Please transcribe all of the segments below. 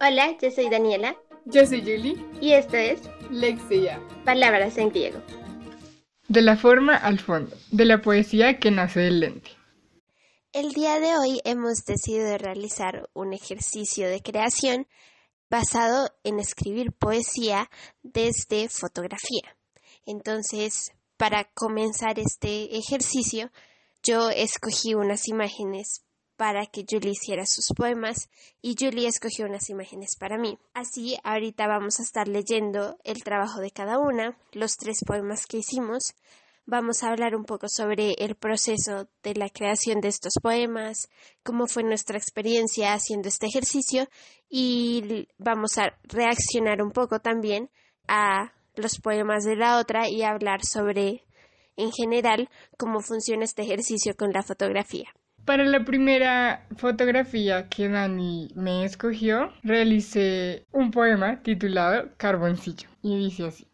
Hola, yo soy Daniela Yo soy Julie. y esto es Lexia. Palabras en griego. De la forma al fondo, de la poesía que nace del lente. El día de hoy hemos decidido realizar un ejercicio de creación basado en escribir poesía desde fotografía. Entonces, para comenzar este ejercicio, yo escogí unas imágenes para que Julie hiciera sus poemas y Julie escogió unas imágenes para mí. Así, ahorita vamos a estar leyendo el trabajo de cada una, los 3 poemas que hicimos. Vamos a hablar un poco sobre el proceso de la creación de estos poemas, cómo fue nuestra experiencia haciendo este ejercicio y vamos a reaccionar un poco también a los poemas de la otra y hablar sobre, en general, cómo funciona este ejercicio con la fotografía. Para la primera fotografía que Dani me escogió, realicé un poema titulado Carboncillo y dice así.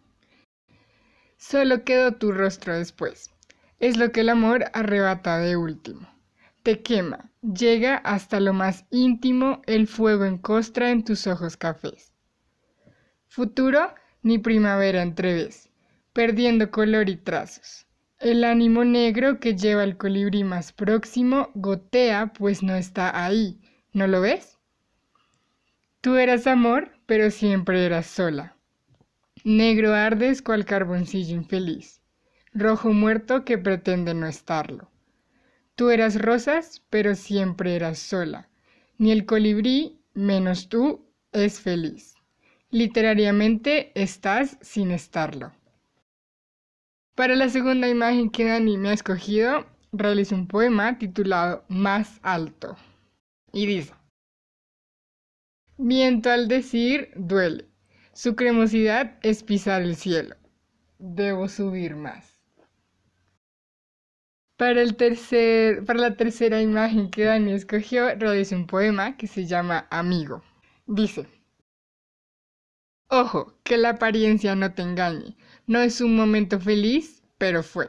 Solo quedó tu rostro después. Es lo que el amor arrebata de último. Te quema, llega hasta lo más íntimo, el fuego encostra en tus ojos cafés. Futuro ni primavera entreves, perdiendo color y trazos. El ánimo negro que lleva el colibrí más próximo gotea, pues no está ahí. ¿No lo ves? Tú eras amor, pero siempre eras sola. Negro ardes cual carboncillo infeliz, rojo muerto que pretende no estarlo. Tú eras rosas, pero siempre eras sola. Ni el colibrí, menos tú, es feliz. Literariamente estás sin estarlo. Para la segunda imagen que Dani me ha escogido, realizo un poema titulado Más alto. Y dice, viento al decir duele, su cremosidad es pisar el cielo. Debo subir más. Para la tercera imagen que Dani escogió, realizo un poema que se llama Amigo. Dice, ojo, que la apariencia no te engañe. No es un momento feliz, pero fue.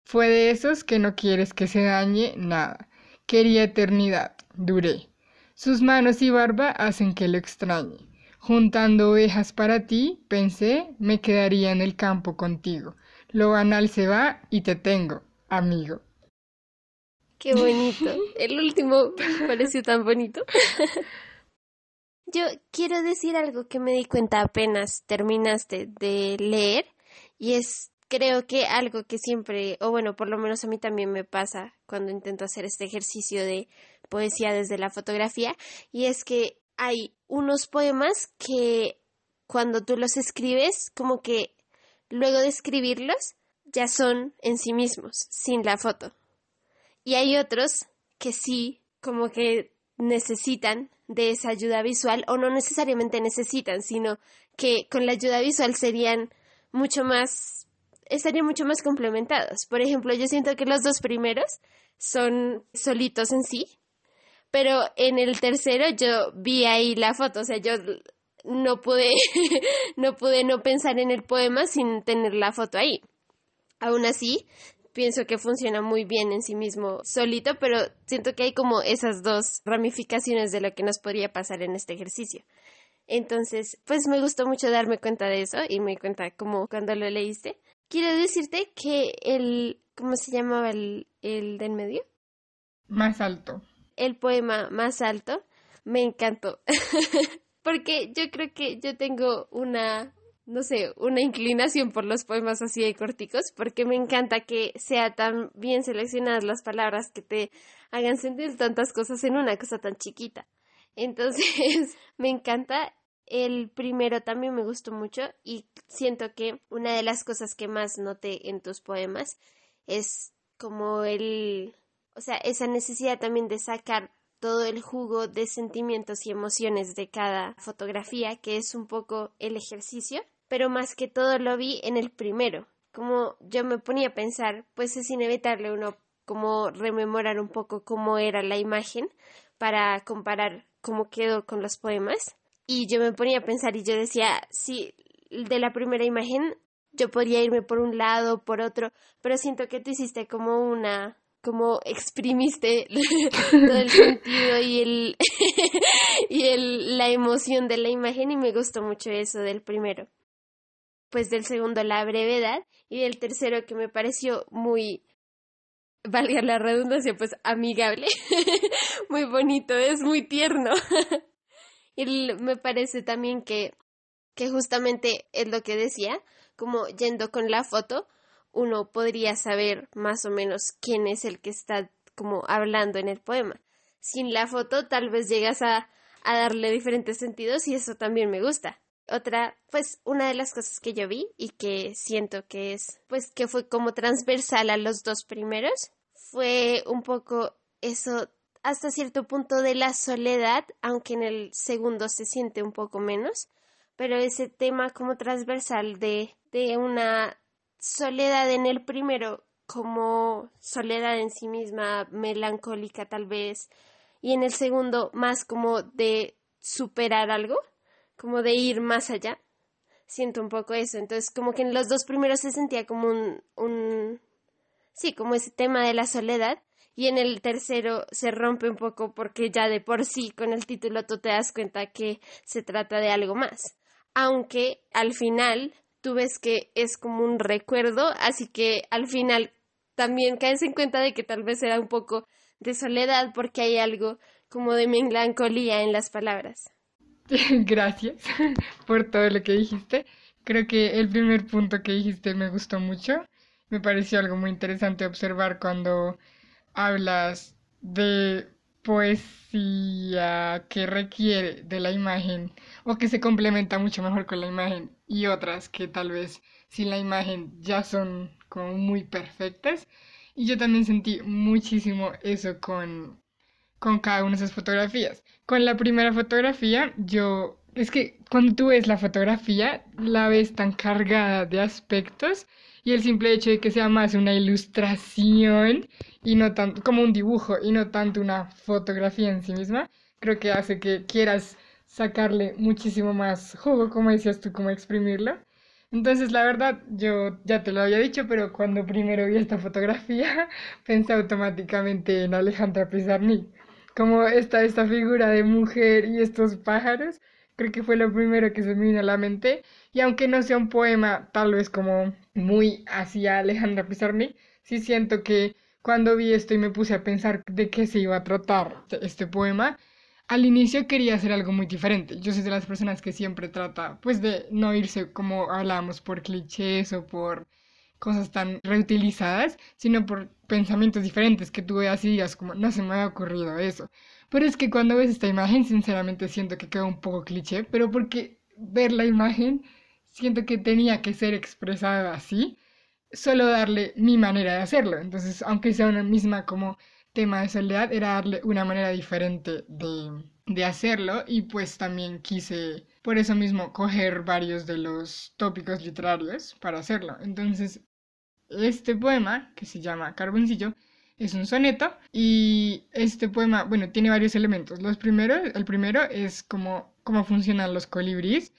Fue de esos que no quieres que se dañe nada. Quería eternidad, duré. Sus manos y barba hacen que lo extrañe. Juntando ovejas para ti, pensé, me quedaría en el campo contigo. Lo banal se va y te tengo, amigo. Qué bonito. El último me pareció tan bonito. Yo quiero decir algo que me di cuenta apenas terminaste de leer y creo que algo que siempre, o bueno, por lo menos a mí también me pasa cuando intento hacer este ejercicio de poesía desde la fotografía, y es que hay unos poemas que cuando tú los escribes, como que luego de escribirlos, ya son en sí mismos, sin la foto. Y hay otros que sí, como que necesitan de esa ayuda visual, o no necesariamente necesitan, sino que con la ayuda visual estarían mucho más complementados. Por ejemplo, yo siento que los 2 primeros son solitos en sí, pero en el tercero yo vi ahí la foto, o sea, yo no pude, no pude no pensar en el poema sin tener la foto ahí. Aún así, pienso que funciona muy bien en sí mismo solito, pero siento que hay como esas 2 ramificaciones de lo que nos podría pasar en este ejercicio. Entonces, pues me gustó mucho darme cuenta de eso y me di cuenta como cuando lo leíste. Quiero decirte que ¿cómo se llamaba el del medio? Más alto. El poema más alto, me encantó. Porque yo creo que yo tengo no sé, una inclinación por los poemas así de corticos, porque me encanta que sea tan bien seleccionadas las palabras que te hagan sentir tantas cosas en una cosa tan chiquita. Entonces, me encanta. El primero también me gustó mucho y siento que una de las cosas que más noté en tus poemas es como o sea, esa necesidad también de sacar todo el jugo de sentimientos y emociones de cada fotografía, que es un poco el ejercicio, pero más que todo lo vi en el primero. Como yo me ponía a pensar, pues es inevitable uno como rememorar un poco cómo era la imagen para comparar cómo quedó con los poemas. Y yo me ponía a pensar y yo decía, sí, de la primera imagen yo podría irme por un lado o por otro, pero siento que tú hiciste como como exprimiste todo el sentido la emoción de la imagen y me gustó mucho eso del primero. Pues del segundo la brevedad y del tercero que me pareció muy, valga la redundancia, pues amigable, muy bonito, es muy tierno. Y me parece también que justamente es lo que decía, como yendo con la foto, uno podría saber más o menos quién es el que está como hablando en el poema. Sin la foto tal vez llegas a darle diferentes sentidos y eso también me gusta. Otra, pues una de las cosas que yo vi y que siento que es, pues que fue como transversal a los dos primeros, fue un poco eso hasta cierto punto de la soledad, aunque en el segundo se siente un poco menos, pero ese tema como transversal de una soledad en el primero, como soledad en sí misma, melancólica tal vez, y en el segundo más como de superar algo, como de ir más allá. Siento un poco eso, entonces como que en los dos primeros se sentía como sí, como ese tema de la soledad, y en el tercero se rompe un poco porque ya de por sí con el título tú te das cuenta que se trata de algo más. Aunque al final tú ves que es como un recuerdo, así que al final también caes en cuenta de que tal vez era un poco de soledad porque hay algo como de melancolía en las palabras. Gracias por todo lo que dijiste. Creo que el primer punto que dijiste me gustó mucho. Me pareció algo muy interesante observar cuando hablas de poesía que requiere de la imagen o que se complementa mucho mejor con la imagen y otras que tal vez sin la imagen ya son como muy perfectas. Y yo también sentí muchísimo eso con cada una de esas fotografías. Con la primera fotografía, es que cuando tú ves la fotografía, la ves tan cargada de aspectos y el simple hecho de que sea más una ilustración y no tanto como un dibujo y no tanto una fotografía en sí misma, creo que hace que quieras sacarle muchísimo más jugo, como decías tú, como exprimirlo. Entonces, la verdad, yo ya te lo había dicho, pero cuando primero vi esta fotografía, pensé automáticamente en Alejandra Pizarnik como esta figura de mujer y estos pájaros, creo que fue lo primero que se me vino a la mente. Y aunque no sea un poema tal vez como muy hacia Alejandra Pizarnik, sí siento que cuando vi esto y me puse a pensar de qué se iba a tratar este poema, al inicio quería hacer algo muy diferente. Yo soy de las personas que siempre trata pues de no irse como hablábamos por clichés o por cosas tan reutilizadas, sino por pensamientos diferentes que tú veas y digas como, no se me había ocurrido eso. Pero es que cuando ves esta imagen, sinceramente siento que queda un poco cliché, pero porque ver la imagen, siento que tenía que ser expresada así, solo darle mi manera de hacerlo. Entonces, aunque sea una misma como tema de soledad, era darle una manera diferente de hacerlo y pues también quise por eso mismo coger varios de los tópicos literarios para hacerlo. Entonces, este poema, que se llama Carboncillo, es un soneto y este poema, bueno, tiene varios elementos. El primero es cómo funcionan los colibríes.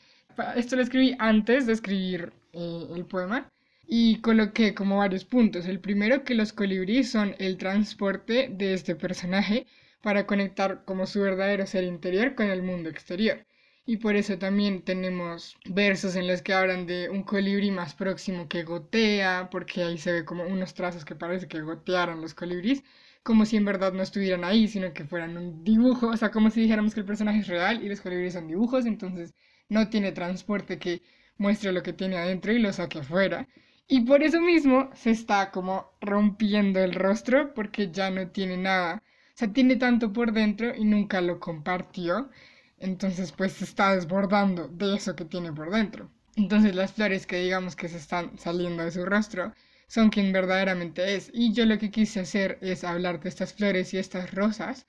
Esto lo escribí antes de escribir el poema y coloqué como varios puntos. El primero, que los colibríes son el transporte de este personaje para conectar como su verdadero ser interior con el mundo exterior. Y por eso también tenemos versos en los que hablan de un colibrí más próximo que gotea, porque ahí se ve como unos trazos que parece que gotearan los colibríes, como si en verdad no estuvieran ahí, sino que fueran un dibujo, o sea, como si dijéramos que el personaje es real y los colibríes son dibujos, entonces no tiene transporte que muestre lo que tiene adentro y lo saque afuera. Y por eso mismo se está como rompiendo el rostro, porque ya no tiene nada, o sea, tiene tanto por dentro y nunca lo compartió. Entonces, pues se está desbordando de eso que tiene por dentro. Entonces, las flores que digamos que se están saliendo de su rostro son quien verdaderamente es. Y yo lo que quise hacer es hablar de estas flores y estas rosas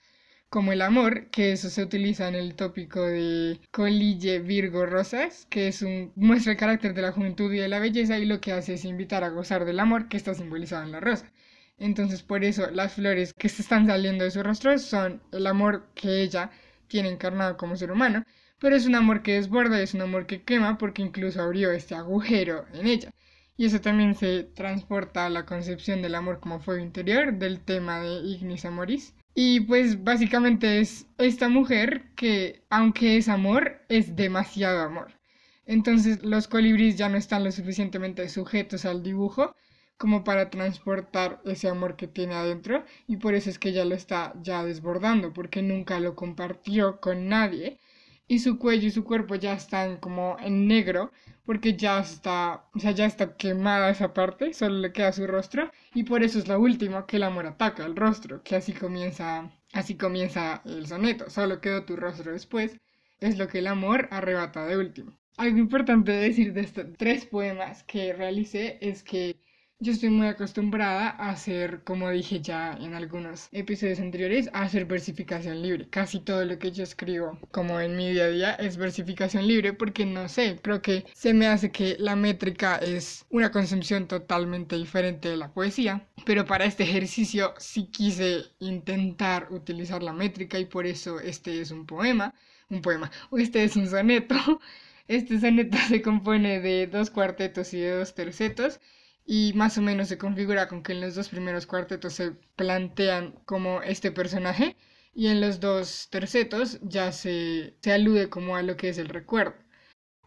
como el amor, que eso se utiliza en el tópico de Colille Virgo Rosas, que muestra el carácter de la juventud y de la belleza y lo que hace es invitar a gozar del amor que está simbolizado en la rosa. Entonces, por eso las flores que se están saliendo de su rostro son el amor que ella tiene encarnado como ser humano, pero es un amor que desborda, es un amor que quema porque incluso abrió este agujero en ella. Y eso también se transporta a la concepción del amor como fuego interior, del tema de Ignis Amoris. Y pues básicamente es esta mujer que, aunque es amor, es demasiado amor. Entonces los colibríes ya no están lo suficientemente sujetos al dibujo como para transportar ese amor que tiene adentro, y por eso es que ella lo está ya desbordando, porque nunca lo compartió con nadie, y su cuello y su cuerpo ya están como en negro, porque ya está, o sea, ya está quemada esa parte, solo le queda su rostro, y por eso es lo último que el amor ataca, el rostro, que así comienza el soneto, solo quedó tu rostro después, es lo que el amor arrebata de último. Algo importante de decir de estos 3 poemas que realicé es que yo estoy muy acostumbrada a hacer, como dije ya en algunos episodios anteriores, a hacer versificación libre. Casi todo lo que yo escribo, como en mi día a día, es versificación libre porque no sé, creo que se me hace que la métrica es una concepción totalmente diferente de la poesía. Pero para este ejercicio sí quise intentar utilizar la métrica y por eso este es o este es un soneto. Este soneto se compone de 2 cuartetos y de 2 tercetos y más o menos se configura con que en los 2 primeros cuartetos se plantean como este personaje y en los 2 tercetos ya se alude como a lo que es el recuerdo.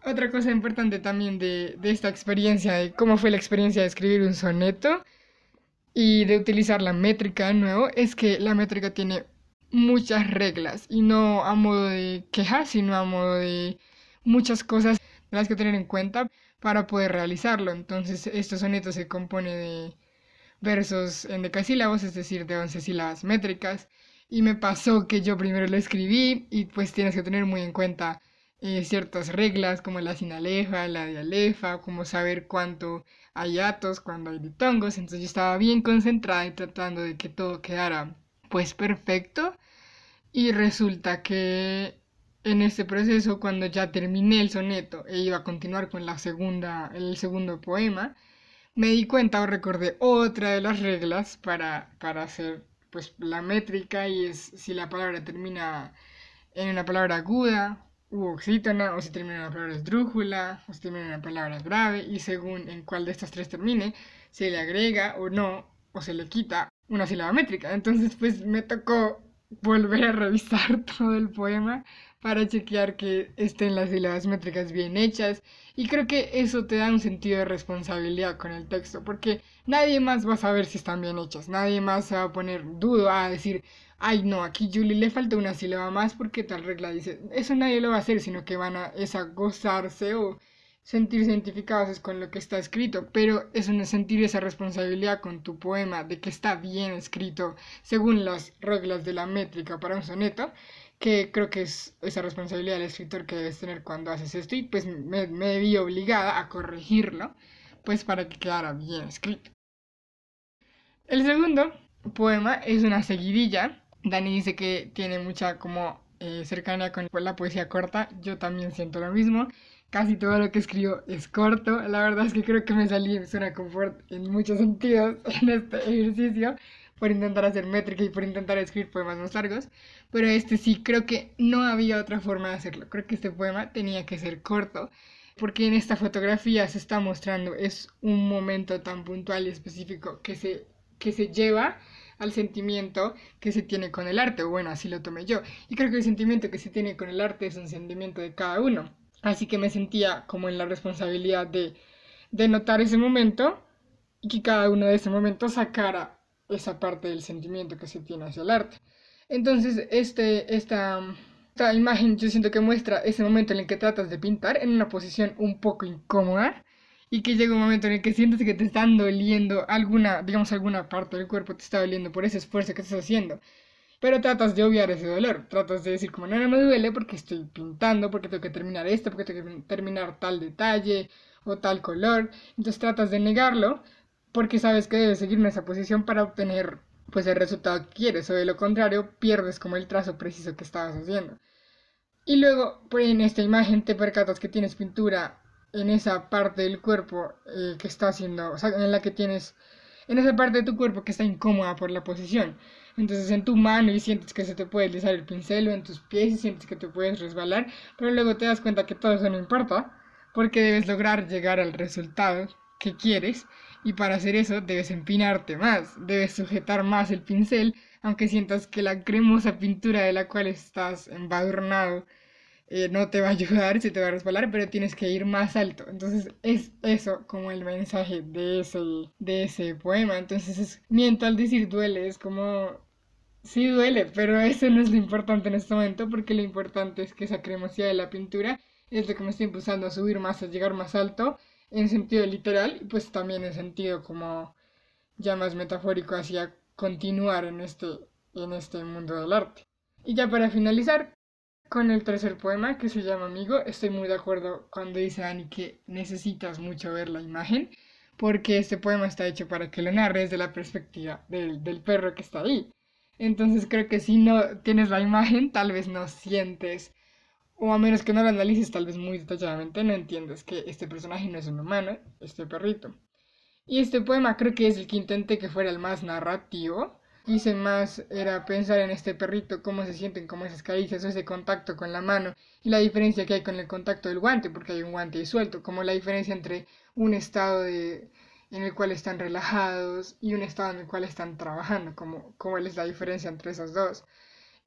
Otra cosa importante también de esta experiencia, de cómo fue la experiencia de escribir un soneto y de utilizar la métrica de nuevo, es que la métrica tiene muchas reglas y no a modo de queja, sino a modo de muchas cosas de las que tener en cuenta para poder realizarlo. Entonces, este soneto se compone de versos en decasílabos, es decir, de 11 sílabas métricas. Y me pasó que yo primero lo escribí y pues tienes que tener muy en cuenta ciertas reglas como la sinalefa, la dialefa, como saber cuánto hay atos, cuándo hay ditongos. Entonces yo estaba bien concentrada y tratando de que todo quedara pues perfecto. Y resulta que en este proceso, cuando ya terminé el soneto e iba a continuar con el segundo poema, me di cuenta o recordé otra de las reglas para hacer pues la métrica y es si la palabra termina en una palabra aguda u oxítona o si termina en una palabra esdrújula o si termina en una palabra grave y según en cuál de estas 3 termine, se le agrega o no o se le quita una sílaba métrica. Entonces pues me tocó volver a revisar todo el poema para chequear que estén las sílabas métricas bien hechas y creo que eso te da un sentido de responsabilidad con el texto porque nadie más va a saber si están bien hechas, nadie más se va a poner dudo a decir ay no, aquí Julie le falta una sílaba más porque tal regla dice, eso nadie lo va a hacer, sino que van a gozarse o sentirse identificados con lo que está escrito, pero es un sentir esa responsabilidad con tu poema de que está bien escrito según las reglas de la métrica para un soneto, que creo que es esa responsabilidad del escritor que debes tener cuando haces esto y pues me vi obligada a corregirlo, pues para que quedara bien escrito. El segundo poema es una seguidilla. Dani dice que tiene mucha como cercanía con la poesía corta, yo también siento lo mismo. Casi todo lo que escribo es corto. La verdad es que creo que me salí en zona de confort en muchos sentidos en este ejercicio por intentar hacer métrica y por intentar escribir poemas más largos. Pero este sí, creo que no había otra forma de hacerlo. Creo que este poema tenía que ser corto porque en esta fotografía se está mostrando, es un momento tan puntual y específico que se lleva al sentimiento que se tiene con el arte, o bueno, así lo tomé yo. Y creo que el sentimiento que se tiene con el arte es un sentimiento de cada uno. Así que me sentía como en la responsabilidad de notar ese momento y que cada uno de ese momento sacara esa parte del sentimiento que se tiene hacia el arte. Entonces, esta imagen yo siento que muestra ese momento en el que tratas de pintar en una posición un poco incómoda y que llega un momento en el que sientes que te están doliendo alguna parte del cuerpo te está doliendo por ese esfuerzo que estás haciendo. Pero tratas de obviar ese dolor, tratas de decir como no me duele porque estoy pintando, porque tengo que terminar esto, porque tengo que terminar tal detalle o tal color. Entonces tratas de negarlo porque sabes que debes seguir en esa posición para obtener pues el resultado que quieres o de lo contrario pierdes como el trazo preciso que estabas haciendo. Y luego pues en esta imagen te percatas que tienes pintura en esa parte del cuerpo que está haciendo, o sea, en la que tienes, en esa parte de tu cuerpo que está incómoda por la posición. Entonces en tu mano y sientes que se te puede deslizar el pincel o en tus pies y sientes que te puedes resbalar, pero luego te das cuenta que todo eso no importa porque debes lograr llegar al resultado que quieres, y para hacer eso debes empinarte más, debes sujetar más el pincel, aunque sientas que la cremosa pintura de la cual estás embadurnado no te va a ayudar, se te va a resbalar, pero tienes que ir más alto. Entonces es eso como el mensaje de ese poema. Entonces miento al decir duele, es como sí duele, pero eso no es lo importante en este momento, porque lo importante es que esa cremosidad de la pintura es lo que me está impulsando a subir más, a llegar más alto, en sentido literal, y pues también en sentido como ya más metafórico hacia continuar en este mundo del arte. Y ya para finalizar, con el tercer poema que se llama Amigo, estoy muy de acuerdo cuando dice Dani que necesitas mucho ver la imagen, porque este poema está hecho para que lo narres de la perspectiva del perro que está ahí. Entonces creo que si no tienes la imagen, tal vez no sientes, o a menos que no lo analices tal vez muy detalladamente, no entiendes que este personaje no es un humano, este perrito. Y este poema creo que es el que intenté que fuera el más narrativo. Quise más era pensar en este perrito, cómo se sienten, cómo esas caricias, ese contacto con la mano y la diferencia que hay con el contacto del guante, porque hay un guante suelto, como la diferencia entre un estado en el cual están relajados y un estado en el cual están trabajando, como es la diferencia entre esos dos.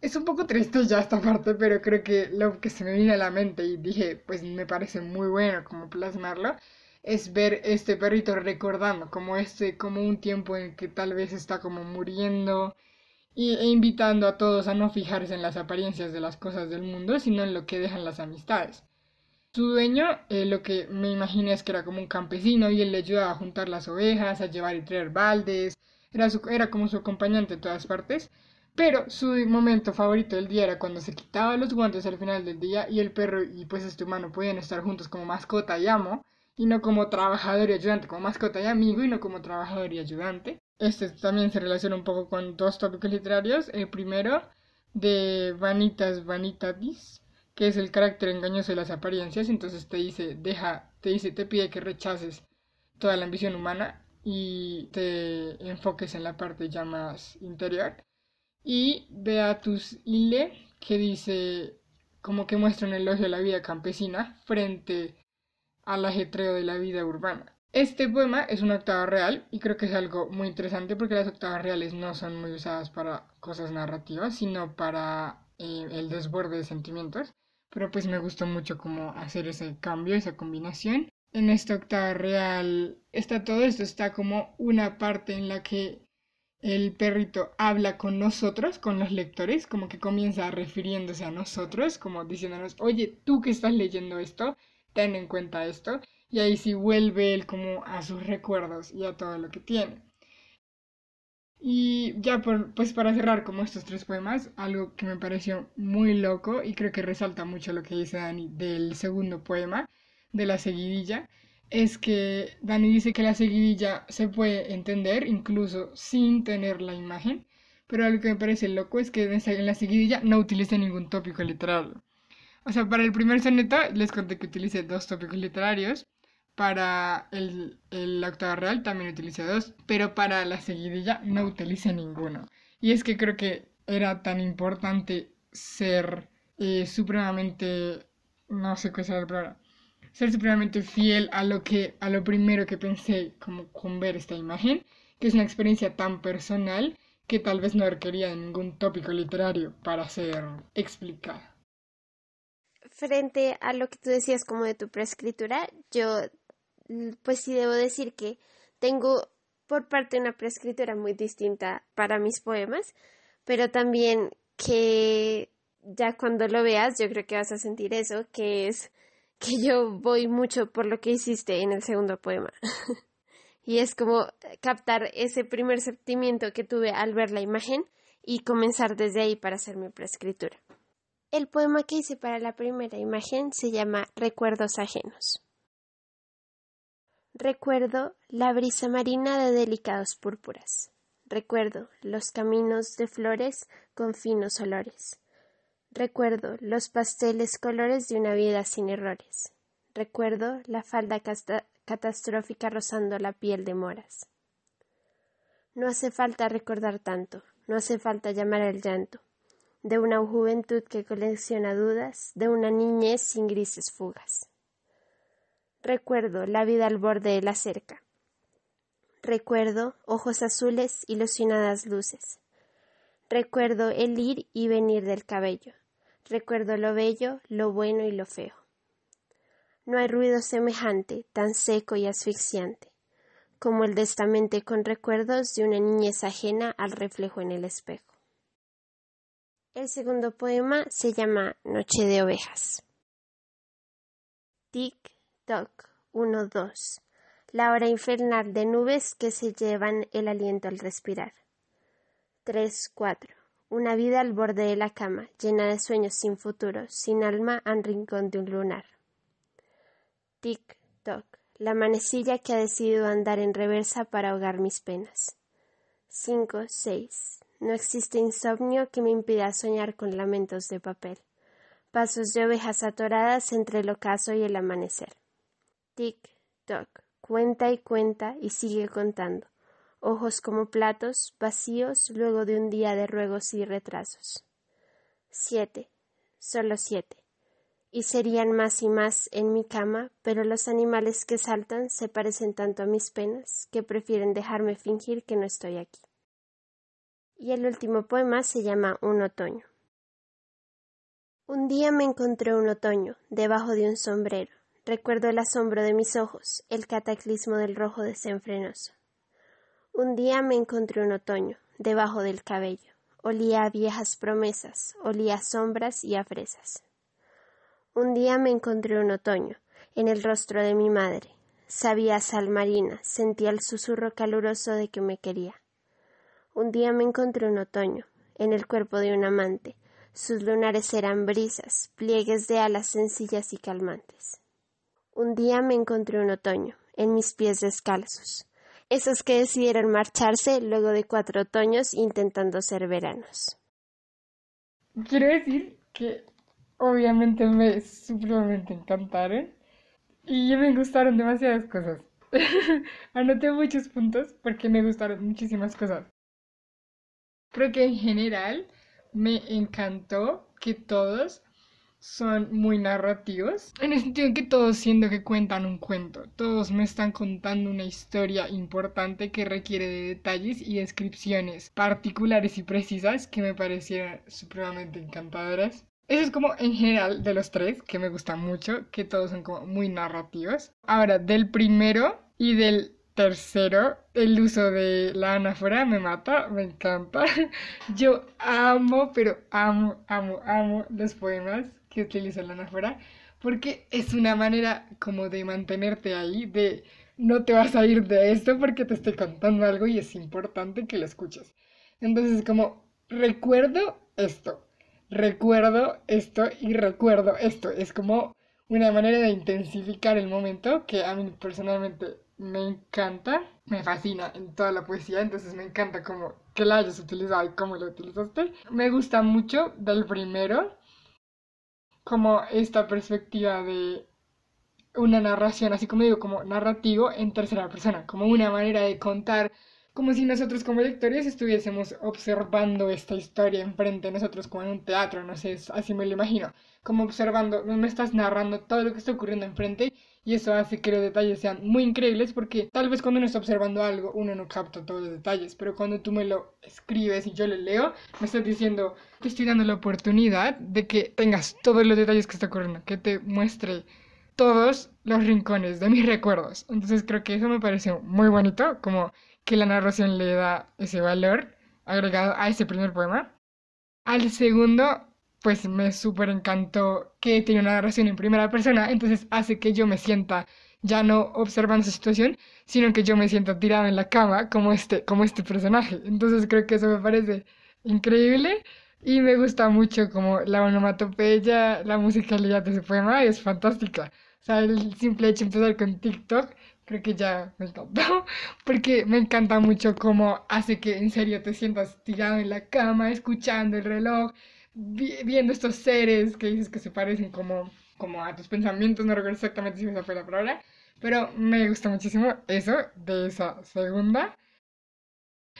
Es un poco triste ya esta parte, pero creo que lo que se me vino a la mente y dije, pues me parece muy bueno como plasmarlo, es ver este perrito recordando como un tiempo en que tal vez está como muriendo e invitando a todos a no fijarse en las apariencias de las cosas del mundo, sino en lo que dejan las amistades. Su dueño, lo que me imaginé es que era como un campesino y él le ayudaba a juntar las ovejas, a llevar y traer baldes, era como su acompañante en todas partes, pero su momento favorito del día era cuando se quitaba los guantes al final del día y el perro y pues este humano podían estar juntos como mascota y amo, y no como trabajador y ayudante, como mascota y amigo y no como trabajador y ayudante. Este también se relaciona un poco con dos tópicos literarios. El primero, de Vanitas Vanitatis, que es el carácter engañoso de las apariencias. Entonces te pide que rechaces toda la ambición humana y te enfoques en la parte ya más interior. Y Beatus Ile, que dice como que muestra un elogio a la vida campesina frente al ajetreo de la vida urbana. Este poema es una octava real y creo que es algo muy interesante porque las octavas reales no son muy usadas para cosas narrativas, sino para el desborde de sentimientos. Pero pues me gustó mucho cómo hacer ese cambio, esa combinación. En esta octava real está todo esto, está como una parte en la que el perrito habla con nosotros, con los lectores, como que comienza refiriéndose a nosotros, como diciéndonos, oye, tú que estás leyendo esto, ten en cuenta esto, y ahí sí vuelve él como a sus recuerdos y a todo lo que tiene. Y ya pues para cerrar como estos tres poemas, algo que me pareció muy loco y creo que resalta mucho lo que dice Dani del segundo poema, de la seguidilla, es que Dani dice que la seguidilla se puede entender incluso sin tener la imagen, pero algo que me parece loco es que en la seguidilla no utiliza ningún tópico literario. O sea, para el primer soneto les conté que utilicé dos tópicos literarios. Para el octava real también utilicé dos, pero para la seguidilla no utilicé ninguno. Y es que creo que era tan importante ser supremamente, no sé qué será la palabra, ser supremamente fiel a lo primero que pensé como con ver esta imagen, que es una experiencia tan personal que tal vez no requería de ningún tópico literario para ser explicada. Frente a lo que tú decías como de tu preescritura, yo pues sí debo decir que tengo por parte una preescritura muy distinta para mis poemas, pero también que ya cuando lo veas yo creo que vas a sentir eso, que es que yo voy mucho por lo que hiciste en el segundo poema. Y es como captar ese primer sentimiento que tuve al ver la imagen y comenzar desde ahí para hacer mi preescritura. El poema que hice para la primera imagen se llama Recuerdos ajenos. Recuerdo la brisa marina de delicados púrpuras. Recuerdo los caminos de flores con finos olores. Recuerdo los pasteles colores de una vida sin errores. Recuerdo la falda catastrófica rozando la piel de moras. No hace falta recordar tanto, no hace falta llamar al llanto, de una juventud que colecciona dudas, de una niñez sin grises fugas. Recuerdo la vida al borde de la cerca. Recuerdo ojos azules, ilusionadas luces. Recuerdo el ir y venir del cabello. Recuerdo lo bello, lo bueno y lo feo. No hay ruido semejante, tan seco y asfixiante, como el de esta mente con recuerdos de una niñez ajena al reflejo en el espejo. El segundo poema se llama Noche de ovejas. Tic, toc, 1, 2. La hora infernal de nubes que se llevan el aliento al respirar. 3, 4. Una vida al borde de la cama, llena de sueños sin futuro, sin alma al rincón de un lunar. Tic, toc. La manecilla que ha decidido andar en reversa para ahogar mis penas. 5, 6. No existe insomnio que me impida soñar con lamentos de papel. Pasos de ovejas atoradas entre el ocaso y el amanecer. Tic, toc. Cuenta y sigue contando. Ojos como platos, vacíos luego de un día de ruegos y retrasos. 7. Solo 7. Y serían más y más en mi cama, pero los animales que saltan se parecen tanto a mis penas que prefieren dejarme fingir que no estoy aquí. Y el último poema se llama Un otoño. Un día me encontré un otoño, debajo de un sombrero. Recuerdo el asombro de mis ojos, el cataclismo del rojo desenfrenoso. Un día me encontré un otoño, debajo del cabello. Olía a viejas promesas, olía a sombras y a fresas. Un día me encontré un otoño, en el rostro de mi madre. Sabía a sal marina, sentía el susurro caluroso de que me quería. Un día me encontré un otoño, en el cuerpo de un amante. Sus lunares eran brisas, pliegues de alas sencillas y calmantes. Un día me encontré un otoño, en mis pies descalzos. Esos que decidieron marcharse luego de 4 otoños intentando ser veranos. Quiero decir que obviamente me supremamente encantaron y me gustaron demasiadas cosas. Anoté muchos puntos porque me gustaron muchísimas cosas. Creo que en general me encantó que todos son muy narrativos, en el sentido que todos siento que cuentan un cuento, todos me están contando una historia importante que requiere de detalles y descripciones particulares y precisas que me parecieron supremamente encantadoras. Eso es como en general de los 3, que me gusta mucho, que todos son como muy narrativos. Ahora, del primero y del tercero, el uso de la anáfora me mata, me encanta. Yo amo, pero amo los poemas que utiliza la anáfora, porque es una manera como de mantenerte ahí, de no te vas a ir de esto porque te estoy contando algo y es importante que lo escuches. Entonces, como recuerdo esto y recuerdo esto. Es como una manera de intensificar el momento que a mí personalmente me encanta, me fascina en toda la poesía, entonces me encanta como que la hayas utilizado y cómo la utilizaste. Me gusta mucho del primero, como esta perspectiva de una narración, así como digo, como narrativo en tercera persona, como una manera de contar, como si nosotros como lectores estuviésemos observando esta historia enfrente de nosotros como en un teatro, no sé, así me lo imagino, como observando, me estás narrando todo lo que está ocurriendo enfrente y eso hace que los detalles sean muy increíbles porque tal vez cuando uno está observando algo uno no capta todos los detalles, pero cuando tú me lo escribes y yo lo leo, me estás diciendo, te estoy dando la oportunidad de que tengas todos los detalles que está ocurriendo, que te muestre todos los rincones de mis recuerdos. Entonces creo que eso me pareció muy bonito, como que la narración le da ese valor agregado a ese primer poema. Al segundo, pues me súper encantó que tiene una narración en primera persona, entonces hace que yo me sienta ya no observando esa situación, sino que yo me sienta tirada en la cama como este personaje. Entonces creo que eso me parece increíble y me gusta mucho como la onomatopeya, la musicalidad de ese poema es fantástica. O sea, el simple hecho de empezar con TikTok, creo que ya me encantó, porque me encanta mucho cómo hace que en serio te sientas tirado en la cama, escuchando el reloj, viendo estos seres que dices que se parecen como a tus pensamientos, no recuerdo exactamente si esa fue la palabra, pero me gusta muchísimo eso de esa segunda.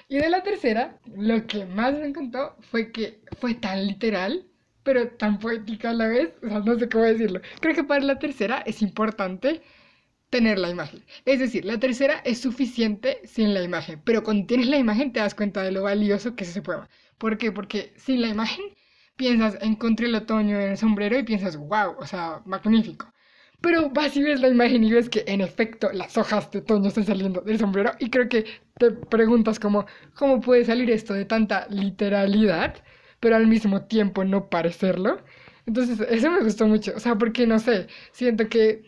Y de la tercera, lo que más me encantó fue que fue tan literal, pero tan poética a la vez, o sea, no sé cómo decirlo. Creo que para la tercera es importante tener la imagen. Es decir, la tercera es suficiente sin la imagen, pero cuando tienes la imagen te das cuenta de lo valioso que es ese poema. ¿Por qué? Porque sin la imagen piensas, encontré el otoño en el sombrero y piensas, wow, o sea, magnífico. Pero vas y ves la imagen y ves que en efecto las hojas de otoño están saliendo del sombrero y creo que te preguntas cómo puede salir esto de tanta literalidad, pero al mismo tiempo no parecerlo. Entonces eso me gustó mucho, o sea, porque no sé, siento que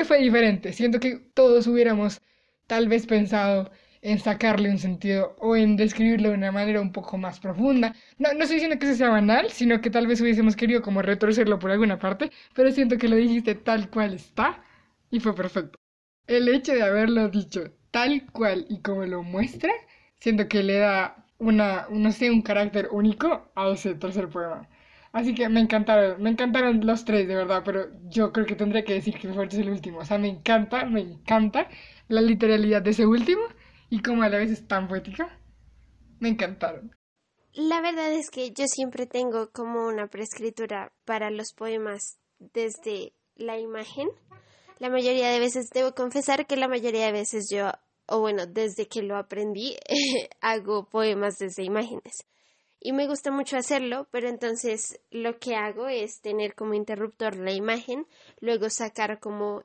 fue diferente, siento que todos hubiéramos tal vez pensado en sacarle un sentido o en describirlo de una manera un poco más profunda. No estoy diciendo que eso sea banal, sino que tal vez hubiésemos querido como retorcerlo por alguna parte, pero siento que lo dijiste tal cual está y fue perfecto. El hecho de haberlo dicho tal cual y como lo muestra, siento que le da no sé, un carácter único a ese tercer poema. Así que me encantaron los tres, de verdad, pero yo creo que tendré que decir que mi favorito es el último. O sea, me encanta la literalidad de ese último y como a la vez es tan poética. Me encantaron. La verdad es que yo siempre tengo como una preescritura para los poemas desde la imagen. La mayoría de veces, debo confesar que la mayoría de veces yo, o bueno, desde que lo aprendí, hago poemas desde imágenes. Y me gusta mucho hacerlo, pero entonces lo que hago es tener como interruptor la imagen, luego sacar como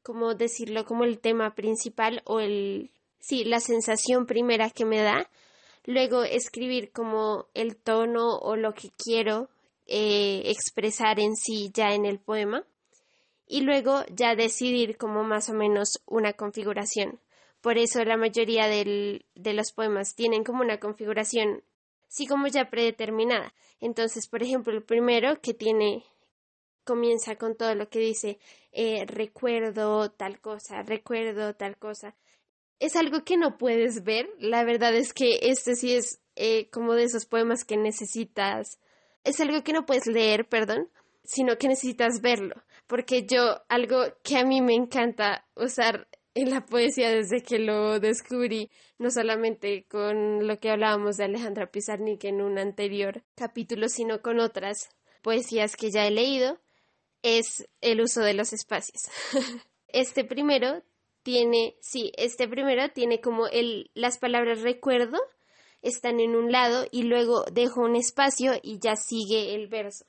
como decirlo, como el tema principal o la sensación primera que me da, luego escribir como el tono o lo que quiero expresar en sí ya en el poema, y luego ya decidir como más o menos una configuración. Por eso la mayoría de los poemas tienen como una configuración sí como ya predeterminada. Entonces, por ejemplo, el primero comienza con todo lo que dice recuerdo tal cosa. Es algo que no puedes ver. La verdad es que este sí es como de esos poemas que necesitas. Es algo que no puedes leer, perdón, sino que necesitas verlo. Porque algo que a mí me encanta usar en la poesía desde que lo descubrí, no solamente con lo que hablábamos de Alejandra Pizarnik en un anterior capítulo, sino con otras poesías que ya he leído, es el uso de los espacios. Este primero tiene como las palabras recuerdo están en un lado y luego dejo un espacio y ya sigue el verso.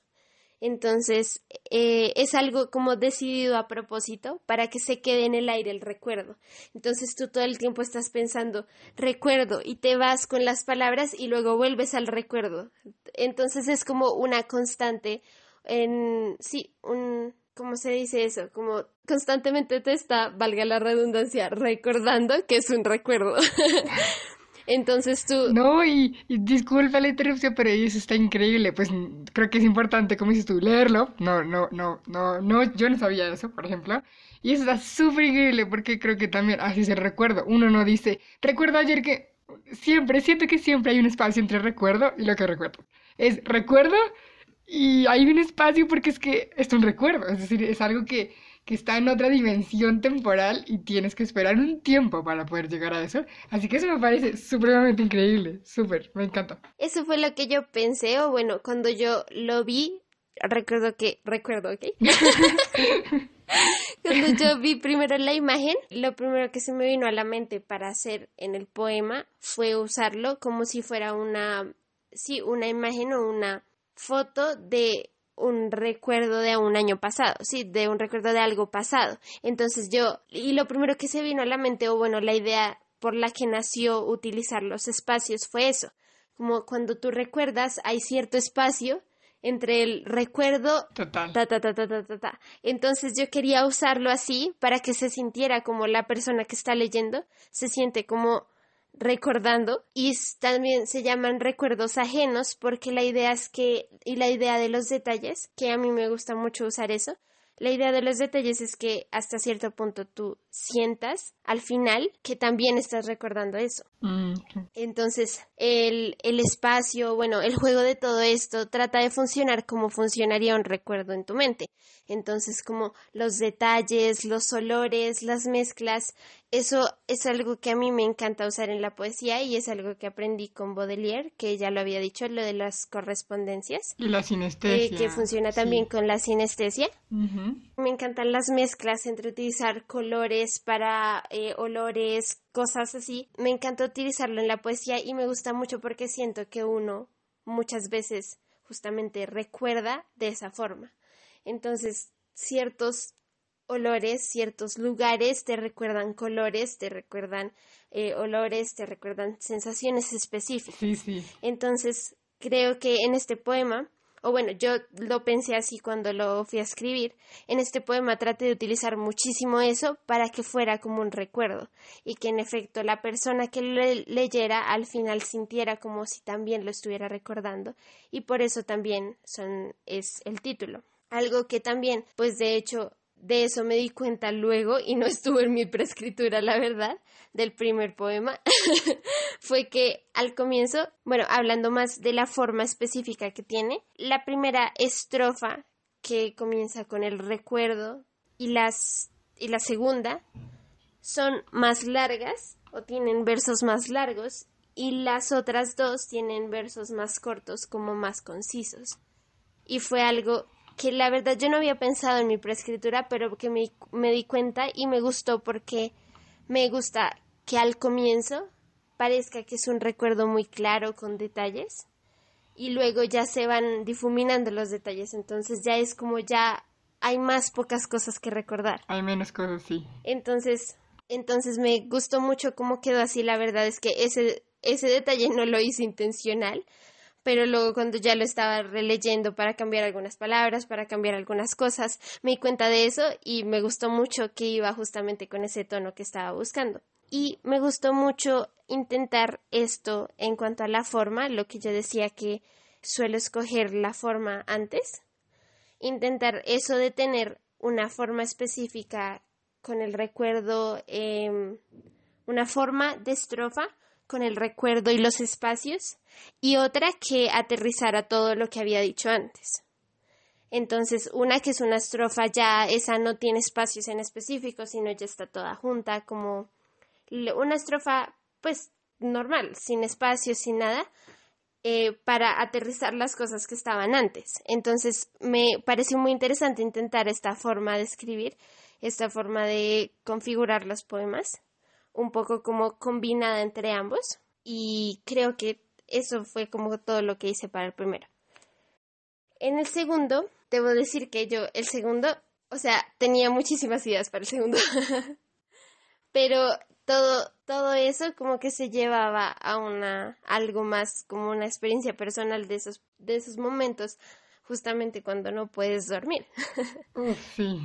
Entonces, es algo como decidido a propósito para que se quede en el aire el recuerdo. Entonces, tú todo el tiempo estás pensando recuerdo y te vas con las palabras y luego vuelves al recuerdo. Entonces, es como una constante ¿cómo se dice eso? Como constantemente te está, valga la redundancia, recordando que es un recuerdo. Entonces tú... No, y disculpa la interrupción, pero eso está increíble. Pues creo que es importante, como dices tú, leerlo. No, yo no sabía eso, por ejemplo. Y eso está súper increíble porque creo que también así es el recuerdo. Uno no dice, recuerdo ayer que siento que siempre hay un espacio entre recuerdo y lo que recuerdo. Es recuerdo y hay un espacio porque es que es un recuerdo. Es decir, es algo que está en otra dimensión temporal y tienes que esperar un tiempo para poder llegar a eso. Así que eso me parece supremamente increíble, súper, me encanta. Eso fue lo que yo pensé, o bueno, cuando yo lo vi, recuerdo, ¿ok? Cuando yo vi primero la imagen, lo primero que se me vino a la mente para hacer en el poema fue usarlo como si fuera una imagen o una foto de un recuerdo de un año pasado, sí, de un recuerdo de algo pasado. Entonces y lo primero que se vino a la mente, o bueno, la idea por la que nació utilizar los espacios fue eso, como cuando tú recuerdas hay cierto espacio entre el recuerdo, Total. Entonces yo quería usarlo así para que se sintiera como la persona que está leyendo se siente como recordando, y también se llaman recuerdos ajenos porque la idea de los detalles, que a mí me gusta mucho usar eso, la idea de los detalles es que hasta cierto punto tú sientas al final que también estás recordando eso. Entonces el espacio, bueno, el juego de todo esto trata de funcionar como funcionaría un recuerdo en tu mente. Entonces como los detalles, los olores, las mezclas, eso es algo que a mí me encanta usar en la poesía y es algo que aprendí con Baudelaire, que ya lo había dicho, lo de las correspondencias. Y la sinestesia. Que funciona también con la sinestesia. Me encantan las mezclas entre utilizar colores para olores, cosas así. Me encanta utilizarlo en la poesía y me gusta mucho porque siento que uno muchas veces justamente recuerda de esa forma. Entonces, ciertos olores, ciertos lugares te recuerdan colores, te recuerdan olores, te recuerdan sensaciones específicas. Sí. Entonces, creo que en este poema, o bueno, yo lo pensé así cuando lo fui a escribir, en este poema traté de utilizar muchísimo eso para que fuera como un recuerdo y que en efecto la persona que lo leyera al final sintiera como si también lo estuviera recordando y por eso también es el título. Algo que también, pues de hecho, de eso me di cuenta luego y no estuvo en mi preescritura, la verdad, del primer poema, fue que al comienzo, bueno, hablando más de la forma específica que tiene, la primera estrofa que comienza con el recuerdo y la segunda son más largas o tienen versos más largos y las otras dos tienen versos más cortos, como más concisos. Y fue algo que la verdad yo no había pensado en mi preescritura, pero que me di cuenta y me gustó porque me gusta que al comienzo parezca que es un recuerdo muy claro con detalles y luego ya se van difuminando los detalles, entonces ya es como ya hay más pocas cosas que recordar. Hay menos cosas, sí. Entonces me gustó mucho cómo quedó así, la verdad es que ese detalle no lo hice intencional, pero luego cuando ya lo estaba releyendo para cambiar algunas palabras, para cambiar algunas cosas, me di cuenta de eso y me gustó mucho que iba justamente con ese tono que estaba buscando. Y me gustó mucho intentar esto en cuanto a la forma, lo que yo decía que suelo escoger la forma antes, intentar eso de tener una forma específica con el recuerdo, una forma de estrofa con el recuerdo y los espacios, y otra que aterrizara todo lo que había dicho antes. Entonces, una que es una estrofa ya, esa no tiene espacios en específico, sino ya está toda junta, como una estrofa, pues, normal, sin espacios, sin nada, para aterrizar las cosas que estaban antes. Entonces, me pareció muy interesante intentar esta forma de escribir, esta forma de configurar los poemas, un poco como combinada entre ambos, y creo que eso fue como todo lo que hice para el primero. En el segundo, debo decir que el segundo, o sea, tenía muchísimas ideas para el segundo, pero todo eso como que se llevaba a algo más, como una experiencia personal de esos momentos, justamente cuando no puedes dormir. Sí.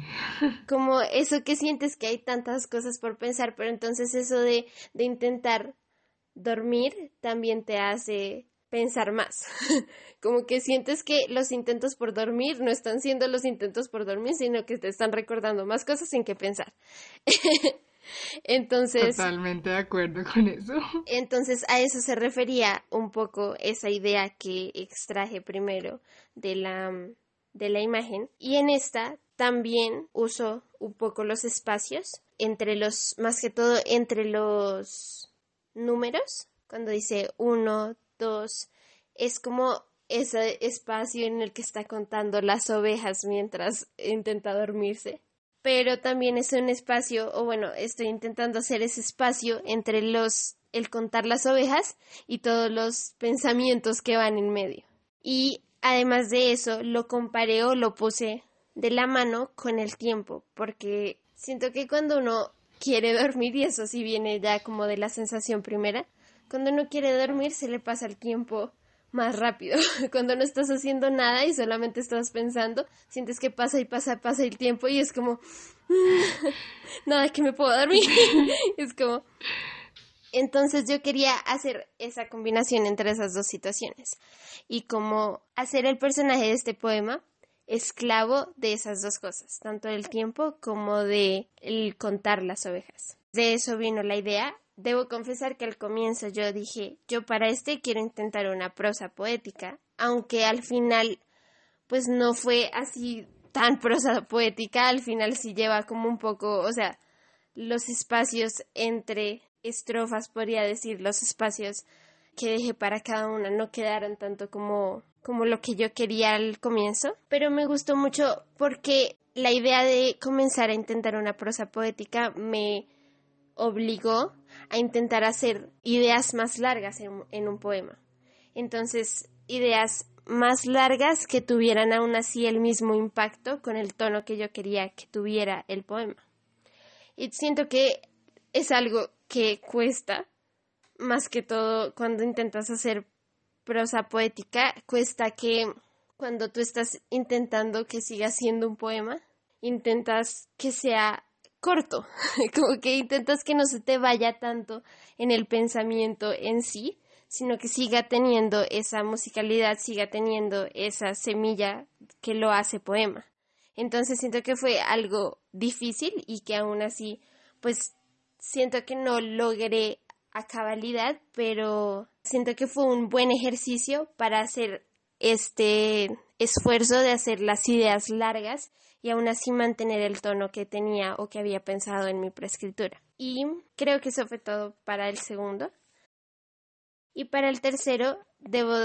Como eso que sientes que hay tantas cosas por pensar, pero entonces eso de intentar dormir también te hace pensar más. Como que sientes que los intentos por dormir no están siendo los intentos por dormir, sino que te están recordando más cosas sin que pensar. Entonces, totalmente de acuerdo con eso. Entonces a eso se refería un poco esa idea que extraje primero de la imagen. Y en esta también uso un poco los espacios más que todo entre los números. Cuando dice 1, 2, es como ese espacio en el que está contando las ovejas mientras intenta dormirse. Pero también es un espacio, o bueno, estoy intentando hacer ese espacio entre el contar las ovejas y todos los pensamientos que van en medio. Y además de eso, lo comparé o lo puse de la mano con el tiempo, porque siento que cuando uno quiere dormir, y eso sí viene ya como de la sensación primera, cuando uno quiere dormir se le pasa el tiempo más rápido. Cuando no estás haciendo nada y solamente estás pensando, sientes que pasa y pasa el tiempo y es como nada, que me puedo dormir. Es como... Entonces yo quería hacer esa combinación entre esas dos situaciones y como hacer el personaje de este poema esclavo de esas dos cosas, tanto del tiempo como de el contar las ovejas. De eso vino la idea. Debo confesar que al comienzo yo dije, yo para quiero intentar una prosa poética, aunque al final pues no fue así tan prosa poética, al final sí lleva como un poco, o sea, los espacios entre estrofas, podría decir, los espacios que dejé para cada una no quedaron tanto como como lo que yo quería al comienzo, pero me gustó mucho porque la idea de comenzar a intentar una prosa poética me obligó a intentar hacer ideas más largas en un poema. Entonces, ideas más largas que tuvieran aún así el mismo impacto con el tono que yo quería que tuviera el poema. Y siento que es algo que cuesta, más que todo cuando intentas hacer prosa poética, cuesta que cuando tú estás intentando que siga siendo un poema, intentas que sea corto, como que intentas que no se te vaya tanto en el pensamiento en sí, sino que siga teniendo esa musicalidad, siga teniendo esa semilla que lo hace poema. Entonces siento que fue algo difícil y que aún así, pues siento que no logré a cabalidad, pero siento que fue un buen ejercicio para hacer este esfuerzo de hacer las ideas largas y aún así mantener el tono que tenía o que había pensado en mi preescritura. Y creo que eso fue todo para el segundo. Y para el tercero, debo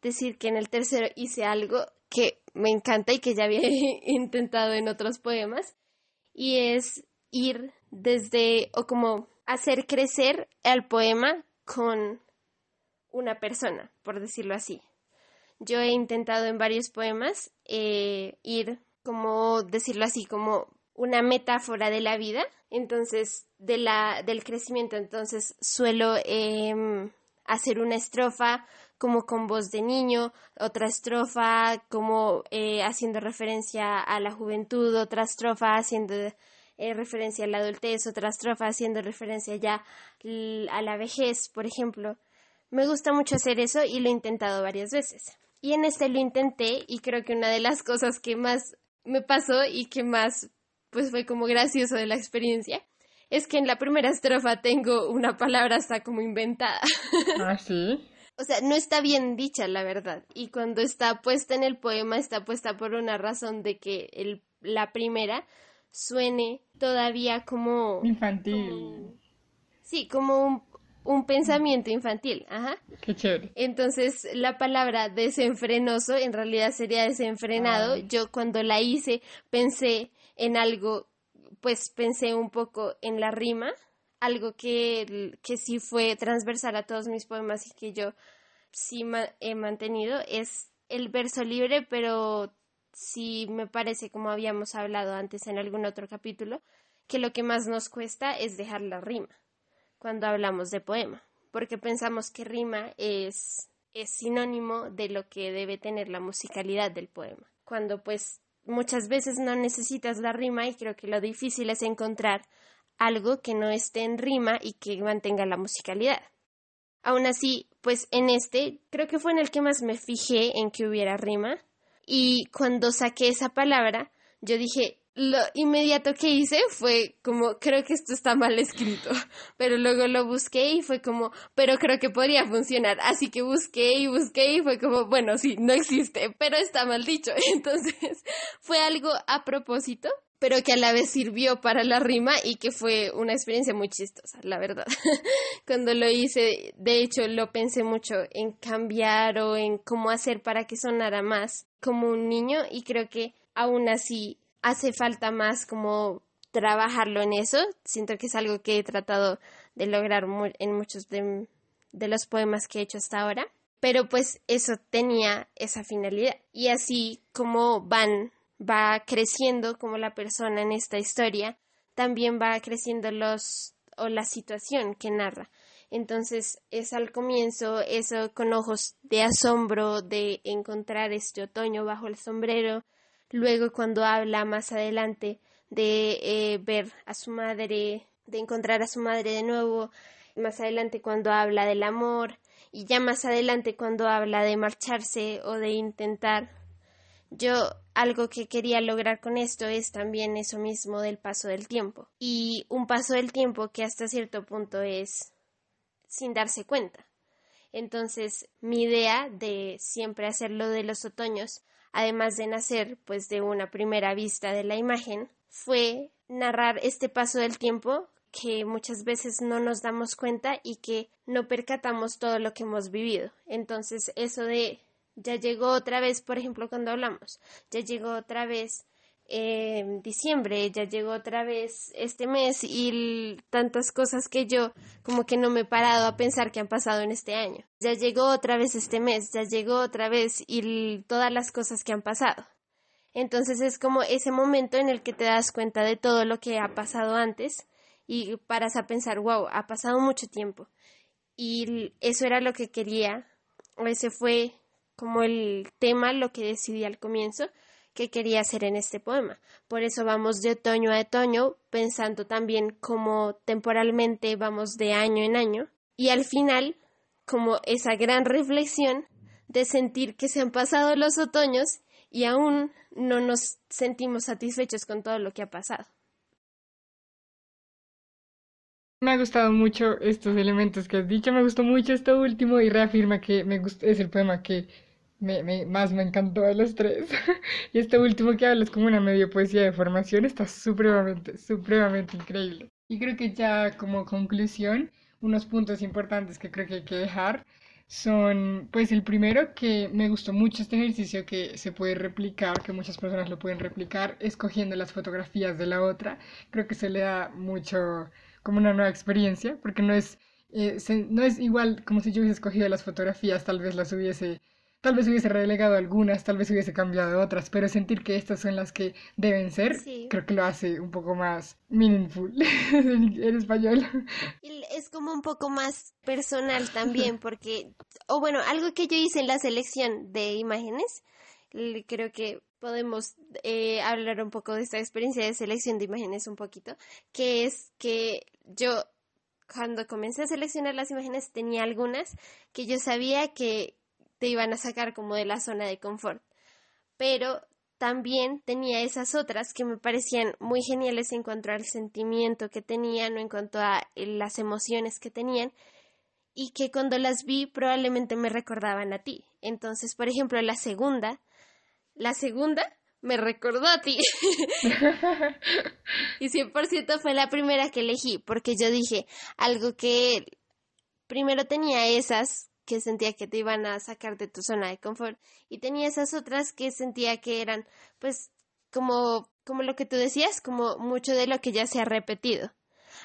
decir que en el tercero hice algo que me encanta y que ya había intentado en otros poemas, y es ir desde, o como hacer crecer el poema con una persona, por decirlo así. Yo he intentado en varios poemas ir, como decirlo así, como una metáfora de la vida, entonces del crecimiento. Entonces suelo hacer una estrofa como con voz de niño, otra estrofa como haciendo referencia a la juventud, otra estrofa haciendo referencia a la adultez, otra estrofa haciendo referencia ya a la vejez, por ejemplo. Me gusta mucho hacer eso y lo he intentado varias veces. Y en este lo intenté y creo que una de las cosas que más me pasó y que más pues fue como gracioso de la experiencia es que en la primera estrofa tengo una palabra hasta como inventada. ¿Ah, sí? O sea, no está bien dicha, la verdad. Y cuando está puesta en el poema, está puesta por una razón de que la primera suene todavía como... Infantil. Sí, como un pensamiento infantil. Ajá. Qué chévere. Entonces, la palabra desenfrenoso en realidad sería desenfrenado. Ah, Yo cuando la hice pensé en algo, pues pensé un poco en la rima, algo que sí fue transversal a todos mis poemas y que yo sí he mantenido, es el verso libre, pero sí me parece, como habíamos hablado antes en algún otro capítulo, que lo que más nos cuesta es dejar la rima cuando hablamos de poema, porque pensamos que rima es sinónimo de lo que debe tener la musicalidad del poema, cuando pues muchas veces no necesitas la rima y creo que lo difícil es encontrar algo que no esté en rima y que mantenga la musicalidad. Aún así, pues en este, creo que fue en el que más me fijé en que hubiera rima, y cuando saqué esa palabra, yo dije, lo inmediato que hice fue como, creo que esto está mal escrito, pero luego lo busqué y fue como, pero creo que podría funcionar, así que busqué y fue como, bueno, sí, no existe, pero está mal dicho. Entonces fue algo a propósito, pero que a la vez sirvió para la rima y que fue una experiencia muy chistosa, la verdad. Cuando lo hice, de hecho, lo pensé mucho en cambiar o en cómo hacer para que sonara más como un niño, y creo que aún así hace falta más como trabajarlo en eso. Siento que es algo que he tratado de lograr en muchos de los poemas que he hecho hasta ahora, pero pues eso tenía esa finalidad, y así como va creciendo como la persona en esta historia, también va creciendo la situación que narra. Entonces es al comienzo eso con ojos de asombro de encontrar este otoño bajo el sombrero, luego cuando habla más adelante de ver a su madre, de encontrar a su madre de nuevo, más adelante cuando habla del amor, y ya más adelante cuando habla de marcharse o de intentar. Yo algo que quería lograr con esto es también eso mismo del paso del tiempo, y un paso del tiempo que hasta cierto punto es sin darse cuenta. Entonces mi idea de siempre hacerlo de los otoños, además de nacer pues de una primera vista de la imagen, fue narrar este paso del tiempo que muchas veces no nos damos cuenta y que no percatamos todo lo que hemos vivido. Entonces eso de Ya llegó otra vez, por ejemplo, cuando hablamos, ya llegó otra vez diciembre, ya llegó otra vez este mes y tantas cosas que yo como que no me he parado a pensar que han pasado en este año. Ya llegó otra vez este mes, ya llegó otra vez y todas las cosas que han pasado. Entonces es como ese momento en el que te das cuenta de todo lo que ha pasado antes y paras a pensar, wow, ha pasado mucho tiempo. Y eso era lo que quería, o ese fue como el tema, lo que decidí al comienzo, que quería hacer en este poema. Por eso vamos de otoño a otoño, pensando también como temporalmente vamos de año en año. Y al final, como esa gran reflexión de sentir que se han pasado los otoños y aún no nos sentimos satisfechos con todo lo que ha pasado. Me ha gustado mucho estos elementos que has dicho, me gustó mucho esto último y reafirma que es el poema que más me encantó de los tres. Y este último que habla es como una medio poesía de formación, está supremamente increíble. Y creo que ya como conclusión, unos puntos importantes que creo que hay que dejar son, pues el primero, que me gustó mucho este ejercicio que se puede replicar, que muchas personas lo pueden replicar, escogiendo las fotografías de la otra. Creo que se le da mucho como una nueva experiencia, porque no es igual como si yo hubiese escogido las fotografías, tal vez hubiese relegado algunas, tal vez hubiese cambiado otras, pero sentir que estas son las que deben ser, Sí. creo que lo hace un poco más meaningful en español. Y es como un poco más personal también, porque, o bueno, algo que yo hice en la selección de imágenes, creo que podemos hablar un poco de esta experiencia de selección de imágenes un poquito, que es que yo cuando comencé a seleccionar las imágenes tenía algunas que yo sabía que te iban a sacar como de la zona de confort, pero también tenía esas otras que me parecían muy geniales en cuanto al sentimiento que tenían o en cuanto a las emociones que tenían y que cuando las vi probablemente me recordaban a ti. Entonces, por ejemplo, la segunda me recordó a ti y 100% fue la primera que elegí porque yo dije algo que primero tenía esas que sentía que te iban a sacar de tu zona de confort y tenía esas otras que sentía que eran pues como lo que tú decías, como mucho de lo que ya se ha repetido,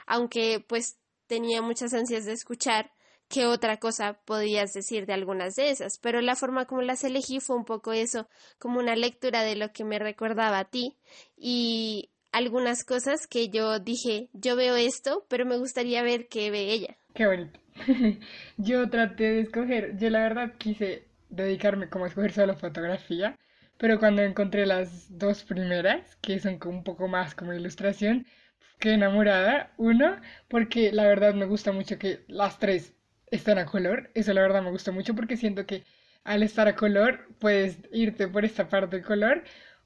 aunque pues tenía muchas ansias de escuchar qué otra cosa podías decir de algunas de esas, pero la forma como las elegí fue un poco eso, como una lectura de lo que me recordaba a ti y algunas cosas que yo dije, yo veo esto, pero me gustaría ver qué ve ella. Qué bonito. Yo traté de escoger, yo la verdad quise dedicarme como a escoger solo fotografía, pero cuando encontré las dos primeras, que son como un poco más como ilustración, quedé enamorada. Uno, porque la verdad me gusta mucho que las tres están a color. Eso la verdad me gusta mucho porque siento que al estar a color puedes irte por esta parte del color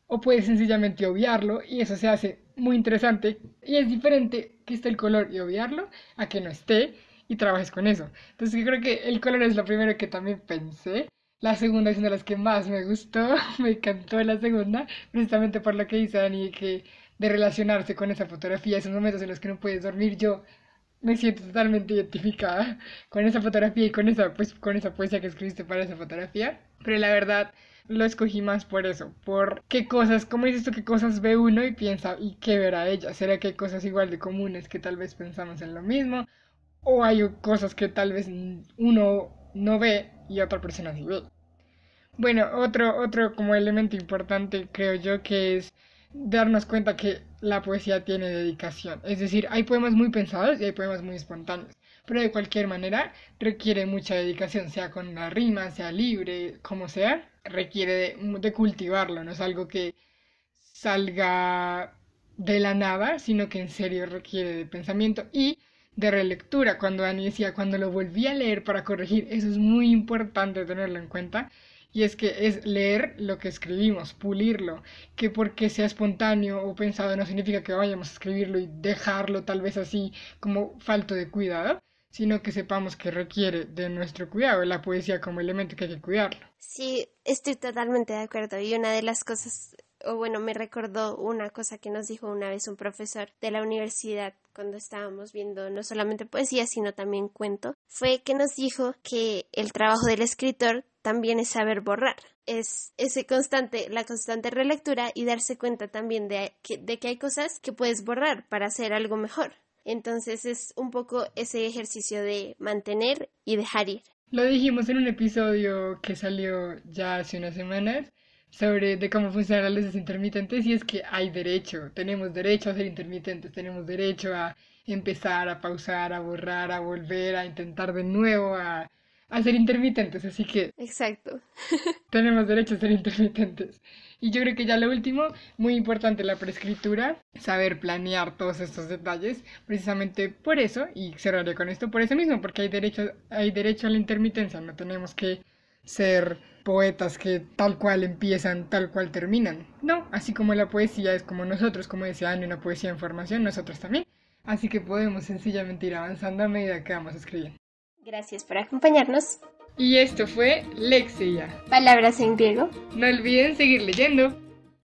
o puedes sencillamente obviarlo y eso se hace muy interesante y es diferente que esté el color y obviarlo a que no esté y trabajes con eso. Entonces yo creo que el color es lo primero que también pensé. La segunda es una de las que más me gustó, me encantó la segunda, precisamente por lo que dice Dani, que de relacionarse con esa fotografía, esos momentos en los que no puedes dormir, yo me siento totalmente identificada con esa fotografía y con con esa poesía que escribiste para esa fotografía. Pero la verdad lo escogí más por eso, por qué cosas, como dices tú, qué cosas ve uno y piensa, ¿y qué verá ella? ¿Será que hay cosas igual de comunes que tal vez pensamos en lo mismo? ¿O hay cosas que tal vez uno no ve y otra persona sí ve? Bueno, otro como elemento importante creo yo que es darnos cuenta que la poesía tiene dedicación. Es decir, hay poemas muy pensados y hay poemas muy espontáneos. Pero de cualquier manera requiere mucha dedicación, sea con una rima, sea libre, como sea, requiere de cultivarlo, no es algo que salga de la nada, sino que en serio requiere de pensamiento y de relectura. Cuando Dani decía, cuando lo volví a leer para corregir, eso es muy importante tenerlo en cuenta. Y es que es leer lo que escribimos, pulirlo, que porque sea espontáneo o pensado no significa que vayamos a escribirlo y dejarlo tal vez así como falto de cuidado, sino que sepamos que requiere de nuestro cuidado, la poesía como elemento que hay que cuidarlo. Sí, estoy totalmente de acuerdo. Y una de las cosas o bueno, me recordó una cosa que nos dijo una vez un profesor de la universidad cuando estábamos viendo no solamente poesía, sino también cuento, fue que nos dijo que el trabajo del escritor también es saber borrar. Es la constante relectura y darse cuenta también de que hay cosas que puedes borrar para hacer algo mejor. Entonces es un poco ese ejercicio de mantener y dejar ir. Lo dijimos en un episodio que salió ya hace unas semanas sobre de cómo funcionan las luces intermitentes y es que hay derecho, tenemos derecho a ser intermitentes, tenemos derecho a empezar, a pausar, a borrar, a volver, a intentar de nuevo, a ser intermitentes, así que Exacto. tenemos derecho a ser intermitentes. Y yo creo que ya lo último, muy importante la preescritura, saber planear todos estos detalles, precisamente por eso, y cerraré con esto, por eso mismo, porque hay derecho a la intermitencia, no tenemos que ser poetas que tal cual empiezan, tal cual terminan. No, así como la poesía es como nosotros, como decía Anne, una poesía en formación, nosotros también. Así que podemos sencillamente ir avanzando a medida que vamos escribiendo. Gracias por acompañarnos. Y esto fue Lexia. Palabras en griego. No olviden seguir leyendo.